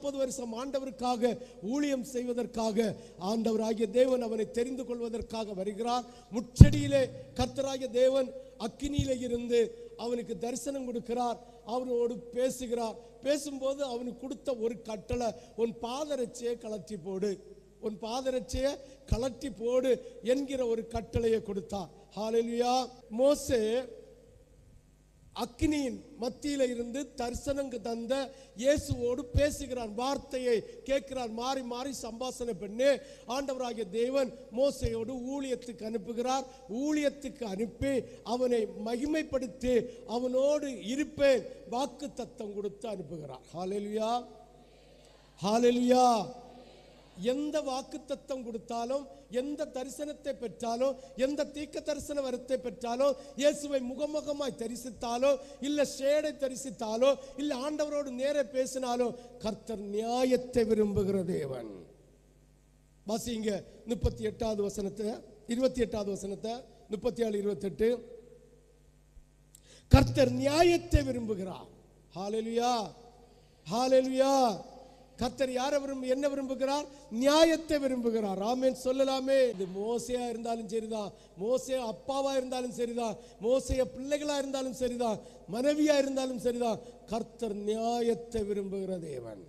40 வருஷம் ஆண்டவருக்காக ஊழியம் செய்வதற்காக ஆண்டவராகிய தேவன் அவனை தெரிந்து கொள்வதற்காக வருகிறார். முச்செடியிலே கர்த்தராகிய தேவன் அக்கினியிலே இருந்து அவனுக்கு தரிசனம் கொடுக்கிறார். அவனோடு பேசுகிறார். பேசும்போது அவனுக்கு கொடுத்த ஒரு கட்டளை, உன் பாதரட்சையை கலற்றி போடு, உன் பாதரட்சையை கலற்றி போடு என்கிற ஒரு கட்டளையை கொடுத்தார். ஹல்லேலூயா. மோசே அக்கினியின் மத்தியில இருந்து தரிசனம் தந்த இயேசுவோடு பேசுகிறான். வார்த்தையை கேட்கிறான். மாறி மாறி சம்பாஷணை பண்ணி ஆண்டவராகிய தேவன் மோசையோடு ஊழியத்துக்கு அனுப்புகிறார். ஊழியத்துக்கு அனுப்பி அவனை மகிமைப்படுத்தி அவனோடு இருப்பேன் வாக்கு தத்தம் கொடுத்து அனுப்புகிறார். ஹல்லேலூயா, ஹல்லேலூயா. எந்த வாக்கு தத்தம் கொடுத்தாலும், எந்த தரிசனத்தை பெற்றாலும், எந்த தீர்க்க தரிசன வரத்தை பெற்றாலும், இயேசுவை முகமுகமாய் தரிசித்தாலோ, இல்ல ஷேடை தரிசித்தாலோ, இல்ல ஆண்டவரோடு நேரே பேசினாலோ, கர்த்தர் நியாயத்தை விரும்புகிற தேவன். வாசிங்க 38வது வசனத்தை, 28வது வசனத்தை, 37, 28. கர்த்தர் நியாயத்தை விரும்புகிறார். ஹல்லேலூயா, ஹல்லேலூயா. கர்த்தர் யாரை என்ன விரும்புகிறார்? நியாயத்தை விரும்புகிறார். ஆமென் சொல்லலாமே. இது மோசையா இருந்தாலும் சரிதான், மோசே அப்பாவா இருந்தாலும் சரிதான், மோசைய பிள்ளைகளா இருந்தாலும் சரிதான், மனைவியா இருந்தாலும் சரிதான், கர்த்தர் நியாயத்தை விரும்புகிற தேவன்.